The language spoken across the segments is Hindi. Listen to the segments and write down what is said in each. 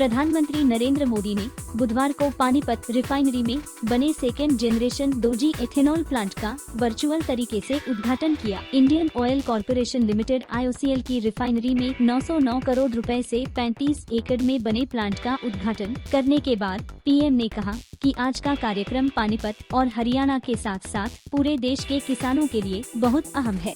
प्रधानमंत्री नरेंद्र मोदी ने बुधवार को पानीपत रिफाइनरी में बने second generation 2G ethanol plant का वर्चुअल तरीके से उद्घाटन किया। Indian oil corporation limited IOCL की रिफाइनरी में 909 करोड़ रुपए से 35 एकड़ में बने प्लांट का उद्घाटन करने के बाद PM ने कहा कि आज का कार्यक्रम पानीपत और हरियाणा के साथ साथ पूरे देश के किसानों के लिए बहुत अहम है।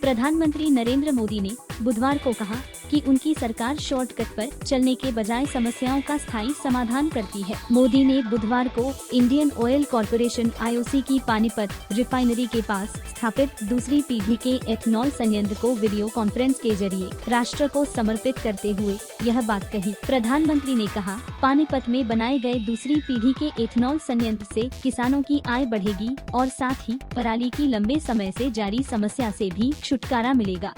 प्रधानमंत्री नरेंद्र मोदी ने बुधवार को कहा कि उनकी सरकार शॉर्टकट पर चलने के बजाय समस्याओं का स्थायी समाधान करती है। मोदी ने बुधवार को इंडियन ऑयल कॉरपोरेशन IOC की पानीपत रिफाइनरी के पास स्थापित दूसरी पीढ़ी के एथेनॉल संयंत्र को वीडियो कॉन्फ्रेंस के जरिए राष्ट्र को समर्पित करते हुए यह बात कही। प्रधानमंत्री ने कहा, पानीपत में बनाए गए दूसरी पीढ़ी के एथेनॉल संयंत्र से किसानों की आय बढ़ेगी और साथ ही पराली की लंबे समय से जारी समस्या से भी छुटकारा मिलेगा।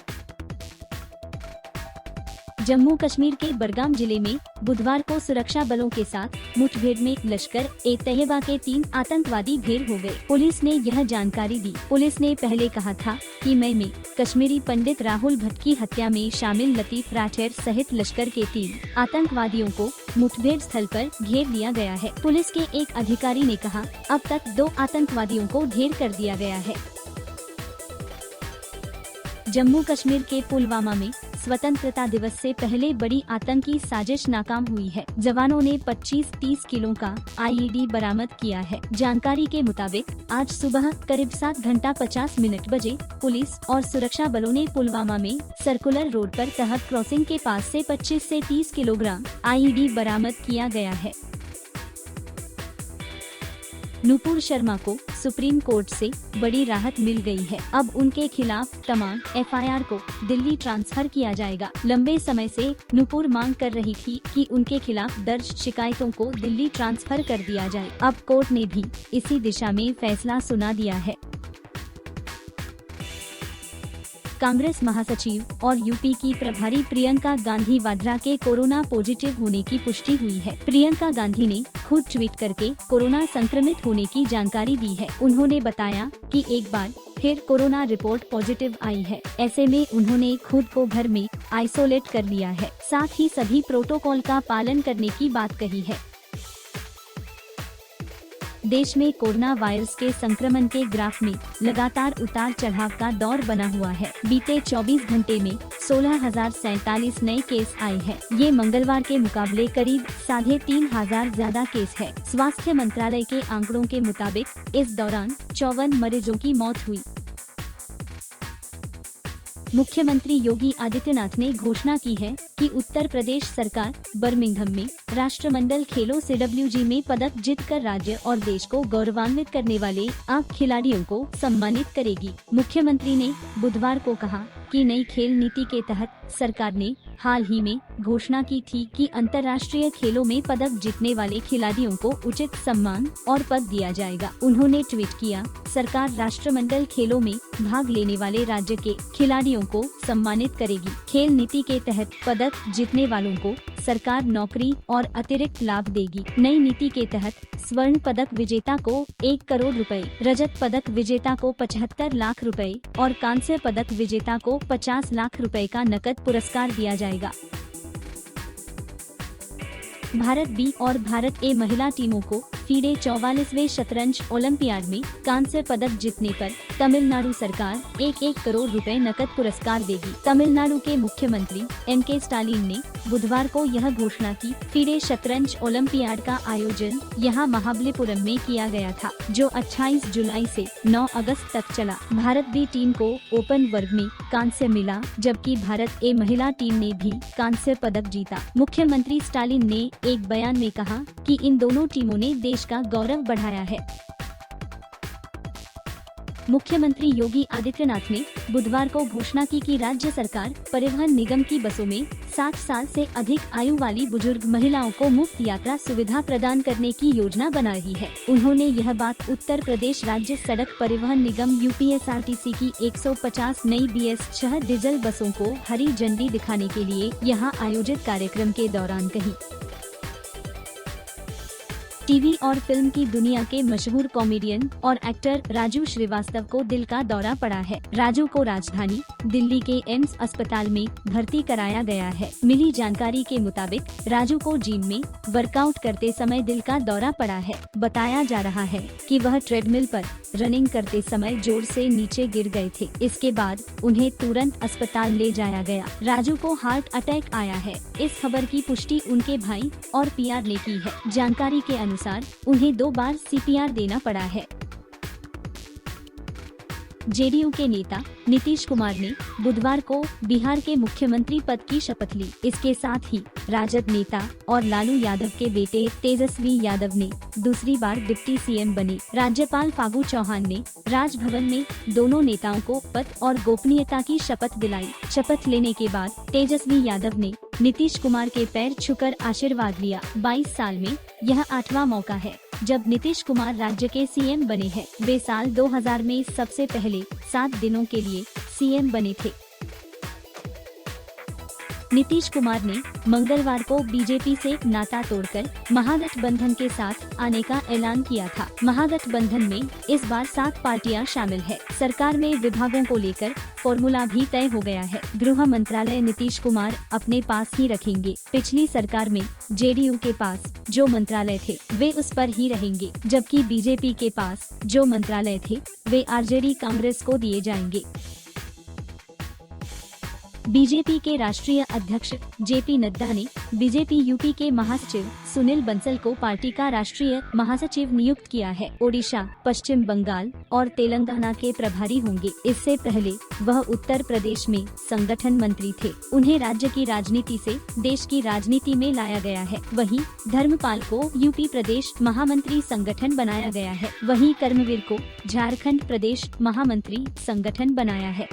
जम्मू कश्मीर के बडगाम जिले में बुधवार को सुरक्षा बलों के साथ मुठभेड़ में लश्कर-ए-तैयबा के 3 आतंकवादी ढेर हो गए। पुलिस ने यह जानकारी दी। पुलिस ने पहले कहा था कि मई में कश्मीरी पंडित राहुल भट्ट की हत्या में शामिल लतीफ राठौर सहित लश्कर के 3 आतंकवादियों को मुठभेड़ स्थल पर घेर लिया गया है। पुलिस के एक अधिकारी ने कहा, अब तक 2 आतंकवादियों को ढेर कर दिया गया है। जम्मू कश्मीर के पुलवामा में स्वतंत्रता दिवस से पहले बड़ी आतंकी साजिश नाकाम हुई है। जवानों ने 25-30 किलो का IED बरामद किया है। जानकारी के मुताबिक आज सुबह करीब 7:50 बजे पुलिस और सुरक्षा बलों ने पुलवामा में सर्कुलर रोड पर तहत क्रॉसिंग के पास से 25 से 30 किलोग्राम IED बरामद किया गया है। नुपुर शर्मा को सुप्रीम कोर्ट से बड़ी राहत मिल गई है। अब उनके खिलाफ तमाम FIR को दिल्ली ट्रांसफर किया जाएगा। लंबे समय से नुपुर मांग कर रही थी कि उनके खिलाफ दर्ज शिकायतों को दिल्ली ट्रांसफर कर दिया जाए। अब कोर्ट ने भी इसी दिशा में फैसला सुना दिया है। कांग्रेस महासचिव और यूपी की प्रभारी प्रियंका गांधी वाड्रा के कोरोना पॉजिटिव होने की पुष्टि हुई है। प्रियंका गांधी ने खुद ट्वीट करके कोरोना संक्रमित होने की जानकारी दी है। उन्होंने बताया कि एक बार फिर कोरोना रिपोर्ट पॉजिटिव आई है। ऐसे में उन्होंने खुद को घर में आइसोलेट कर लिया है। साथ ही सभी प्रोटोकॉल का पालन करने की बात कही है। देश में कोरोना वायरस के संक्रमण के ग्राफ में लगातार उतार चढ़ाव का दौर बना हुआ है। बीते 24 घंटे में 16,047 नए केस आए हैं। ये मंगलवार के मुकाबले करीब 3,500 ज्यादा केस है। स्वास्थ्य मंत्रालय के आंकड़ों के मुताबिक इस दौरान 54 मरीजों की मौत हुई। मुख्यमंत्री योगी आदित्यनाथ ने घोषणा की है कि उत्तर प्रदेश सरकार बर्मिंघम में राष्ट्रमंडल खेलों CWG में पदक जीतकर राज्य और देश को गौरवान्वित करने वाले 8 खिलाड़ियों को सम्मानित करेगी। मुख्यमंत्री ने बुधवार को कहा कि नई खेल नीति के तहत सरकार ने हाल ही में घोषणा की थी कि अंतर्राष्ट्रीय खेलों में पदक जीतने वाले खिलाड़ियों को उचित सम्मान और पद दिया जाएगा। उन्होंने ट्वीट किया, सरकार राष्ट्रमंडल खेलों में भाग लेने वाले राज्य के खिलाड़ियों को सम्मानित करेगी। खेल नीति के तहत पदक जीतने वालों को सरकार नौकरी और अतिरिक्त लाभ देगी। नई नीति के तहत स्वर्ण पदक विजेता को 1 करोड़ रुपए, रजत पदक विजेता को 75 लाख रुपए और कांस्य पदक विजेता को 50 लाख रुपए का नकद पुरस्कार दिया जाएगा। भारत B और भारत A महिला टीमों को FIDE 44वें शतरंज ओलंपियाड में कांस्य पदक जीतने पर तमिलनाडु सरकार 1 करोड़ रुपए नकद पुरस्कार देगी। तमिलनाडु के मुख्यमंत्री MK स्टालिन ने बुधवार को यह घोषणा की। FIDE शतरंज ओलंपियाड का आयोजन यहां महाबलीपुरम में किया गया था, जो 28 जुलाई से 9 अगस्त तक चला। भारत B टीम को ओपन वर्ग में कांस्य मिला, जबकि भारत A महिला टीम ने भी कांस्य पदक जीता। मुख्यमंत्री स्टालिन ने एक बयान में कहा कि इन दोनों टीमों ने देश का गौरव बढ़ाया है। मुख्यमंत्री योगी आदित्यनाथ ने बुधवार को घोषणा की कि राज्य सरकार परिवहन निगम की बसों में 60 साल से अधिक आयु वाली बुजुर्ग महिलाओं को मुफ्त यात्रा सुविधा प्रदान करने की योजना बना रही है। उन्होंने यह बात उत्तर प्रदेश राज्य सड़क परिवहन निगम UPSRTC की 150 नई BS6 डीजल बसों को हरी झंडी दिखाने के लिए यहां आयोजित कार्यक्रम के दौरान कही। टीवी और फिल्म की दुनिया के मशहूर कॉमेडियन और एक्टर राजू श्रीवास्तव को दिल का दौरा पड़ा है। राजू को राजधानी दिल्ली के एम्स अस्पताल में भर्ती कराया गया है। मिली जानकारी के मुताबिक राजू को जिम में वर्कआउट करते समय दिल का दौरा पड़ा है। बताया जा रहा है कि वह ट्रेडमिल पर रनिंग करते समय जोर से नीचे गिर गए थे। इसके बाद उन्हें तुरंत अस्पताल ले जाया गया। राजू को हार्ट अटैक आया है। इस खबर की पुष्टि उनके भाई और पीआर ने की है। जानकारी के अनुसार उन्हें 2 बार सीपीआर देना पड़ा है। जेडीयू के नेता नीतीश कुमार ने बुधवार को बिहार के मुख्यमंत्री पद की शपथ ली। इसके साथ ही राजद नेता और लालू यादव के बेटे तेजस्वी यादव ने दूसरी बार डिप्टी सीएम बने। राज्यपाल फागू चौहान ने राजभवन में दोनों नेताओं को पद और गोपनीयता की शपथ दिलाई। शपथ लेने के बाद तेजस्वी यादव ने नीतीश कुमार के पैर छूकर आशीर्वाद लिया। 22 साल में यह 8वां मौका है जब नीतीश कुमार राज्य के सीएम बने हैं। वे साल 2000 में सबसे पहले 7 दिनों के लिए सीएम बने थे। नीतीश कुमार ने मंगलवार को बीजेपी से नाता तोड़कर महागठबंधन के साथ आने का ऐलान किया था। महागठबंधन में इस बार 7 पार्टियां शामिल है। सरकार में विभागों को लेकर फॉर्मूला भी तय हो गया है। गृह मंत्रालय नीतीश कुमार अपने पास ही रखेंगे। पिछली सरकार में जेडीयू के पास जो मंत्रालय थे वे उस पर ही रहेंगे, जबकि बीजेपी के पास जो मंत्रालय थे वे आरजेडी कांग्रेस को दिए जाएंगे। बीजेपी के राष्ट्रीय अध्यक्ष जेपी नड्डा ने बीजेपी यूपी के महासचिव सुनील बंसल को पार्टी का राष्ट्रीय महासचिव नियुक्त किया है। ओडिशा, पश्चिम बंगाल और तेलंगाना के प्रभारी होंगे। इससे पहले वह उत्तर प्रदेश में संगठन मंत्री थे। उन्हें राज्य की राजनीति से देश की राजनीति में लाया गया है। वहीं धर्मपाल को यूपी प्रदेश महामंत्री संगठन बनाया गया है। वहीं कर्मवीर को झारखंड प्रदेश महामंत्री संगठन बनाया है।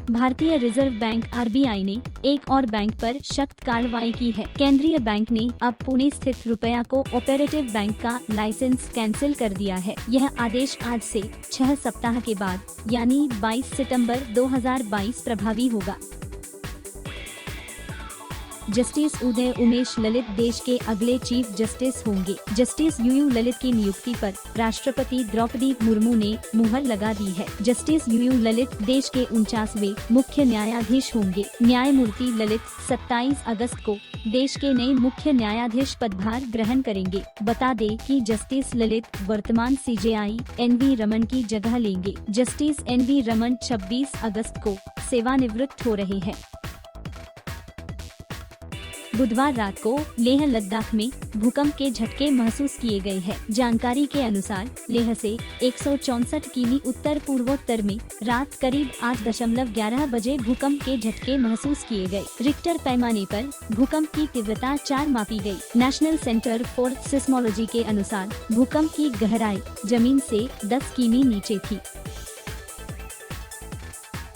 भारतीय रिजर्व बैंक आरबीआई ने एक और बैंक पर सख्त कार्रवाई की है। केंद्रीय बैंक ने अब पुणे स्थित रुपया को ऑपरेटिव बैंक का लाइसेंस कैंसिल कर दिया है। यह आदेश आज से 6 सप्ताह के बाद यानी 22 सितंबर 2022 प्रभावी होगा। जस्टिस उदय उमेश ललित देश के अगले चीफ जस्टिस होंगे। जस्टिस यूयू ललित की नियुक्ति पर राष्ट्रपति द्रौपदी मुर्मू ने मुहर लगा दी है। जस्टिस यूयू ललित देश के 49वें मुख्य न्यायाधीश होंगे। न्यायमूर्ति ललित 27 अगस्त को देश के नए मुख्य न्यायाधीश पदभार ग्रहण करेंगे। बता दें कि जस्टिस ललित वर्तमान सीजेआई एनवी रमन की जगह लेंगे। जस्टिस एनवी रमन 26 अगस्त को सेवानिवृत्त हो रहे हैं। बुधवार रात को लेह लद्दाख में भूकंप के झटके महसूस किए गए हैं। जानकारी के अनुसार लेह से 164 किमी उत्तर पूर्वोत्तर में रात करीब 8:11 बजे भूकंप के झटके महसूस किए गए। रिक्टर पैमाने पर भूकंप की तीव्रता 4 मापी गई। नेशनल सेंटर फॉर सिस्मोलॉजी के अनुसार भूकंप की गहराई जमीन से 10 किमी नीचे थी।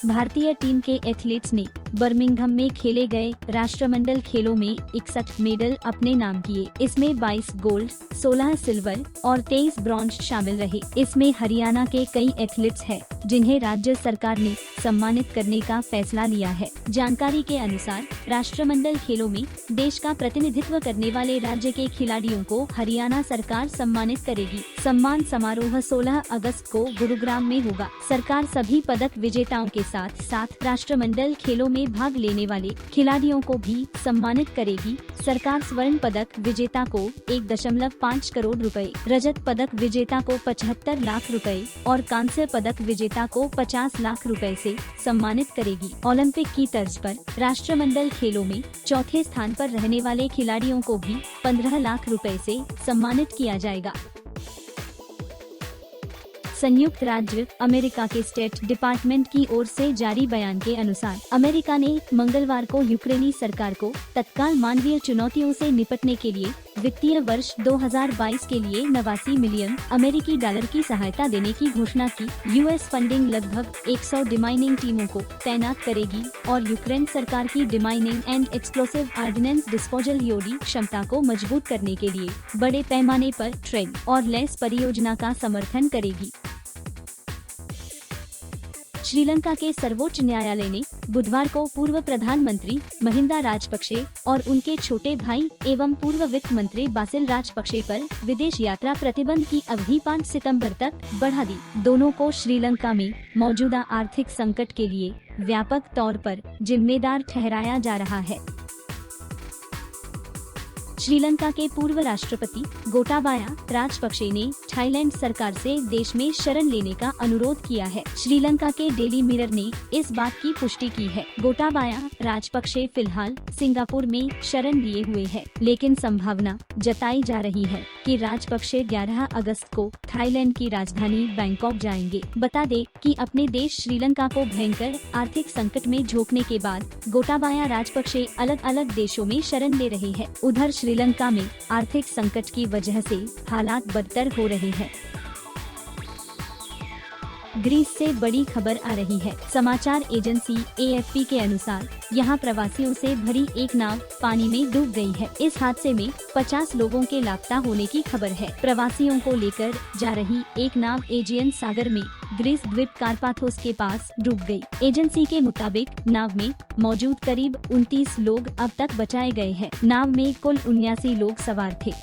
भारतीय टीम के एथलीट्स ने बर्मिंघम में खेले गए राष्ट्रमंडल खेलों में 61 मेडल अपने नाम किए। इसमें 22 गोल्ड, 16 सिल्वर और 23 ब्रॉन्ज शामिल रहे। इसमें हरियाणा के कई एथलीट्स हैं जिन्हें राज्य सरकार ने सम्मानित करने का फैसला लिया है। जानकारी के अनुसार राष्ट्रमंडल खेलों में देश का प्रतिनिधित्व करने वाले राज्य के खिलाड़ियों को हरियाणा सरकार सम्मानित करेगी। सम्मान समारोह 16 अगस्त को गुरुग्राम में होगा। सरकार सभी पदक विजेताओं के साथ साथ राष्ट्रमंडल खेलों में भाग लेने वाले खिलाड़ियों को भी सम्मानित करेगी। सरकार स्वर्ण पदक विजेता को 1.5 करोड़ रुपए, रजत पदक विजेता को 75 लाख रुपए और कांस्य पदक विजेता को 50 लाख रुपए से सम्मानित करेगी। ओलंपिक की तर्ज पर राष्ट्रमंडल खेलों में चौथे स्थान पर रहने वाले खिलाड़ियों को भी 15 लाख रुपए से सम्मानित किया जाएगा। संयुक्त राज्य अमेरिका के स्टेट डिपार्टमेंट की ओर से जारी बयान के अनुसार अमेरिका ने मंगलवार को यूक्रेनी सरकार को तत्काल मानवीय चुनौतियों से निपटने के लिए वित्तीय वर्ष 2022 के लिए 89 मिलियन अमेरिकी डॉलर की सहायता देने की घोषणा की। यूएस फंडिंग लगभग 100 डिमाइनिंग टीमों को तैनात करेगी और यूक्रेन सरकार की demining and explosive ordnance disposal यूडी क्षमता को मजबूत करने के लिए बड़े पैमाने पर ट्रेन और लेस परियोजना का समर्थन करेगी। श्रीलंका के सर्वोच्च न्यायालय ने बुधवार को पूर्व प्रधानमंत्री महिंदा राजपक्षे और उनके छोटे भाई एवं पूर्व वित्त मंत्री बासिल राजपक्षे पर विदेश यात्रा प्रतिबंध की अवधि 5 सितंबर तक बढ़ा दी। दोनों को श्रीलंका में मौजूदा आर्थिक संकट के लिए व्यापक तौर पर जिम्मेदार ठहराया जा रहा है। श्रीलंका के पूर्व राष्ट्रपति गोटाबाया राजपक्षे ने थाईलैंड सरकार से देश में शरण लेने का अनुरोध किया है। श्रीलंका के डेली मिरर ने इस बात की पुष्टि की है। गोटाबाया राजपक्षे फिलहाल सिंगापुर में शरण लिए हुए हैं, लेकिन संभावना जताई जा रही है कि राजपक्षे 11 अगस्त को थाईलैंड की राजधानी बैंकॉक जाएंगे। बता दें कि अपने देश श्रीलंका को भयंकर आर्थिक संकट में झोंकने के बाद गोटाबाया राजपक्षे अलग अलग देशों में शरण ले रहे हैं। उधर श्रीलंका में आर्थिक संकट की वजह से हालात बदतर हो रहे हैं। ग्रीस से बड़ी खबर आ रही है। समाचार एजेंसी AFP के अनुसार यहां प्रवासियों से भरी एक नाव पानी में डूब गई है। इस हादसे में 50 लोगों के लापता होने की खबर है। प्रवासियों को लेकर जा रही एक नाव एजियन सागर में ग्रीस द्वीप कार्पाथोस के पास डूब गई। एजेंसी के मुताबिक नाव में मौजूद करीब 29 लोग अब तक बचाए गए हैं। नाव में कुल 79 लोग सवार थे।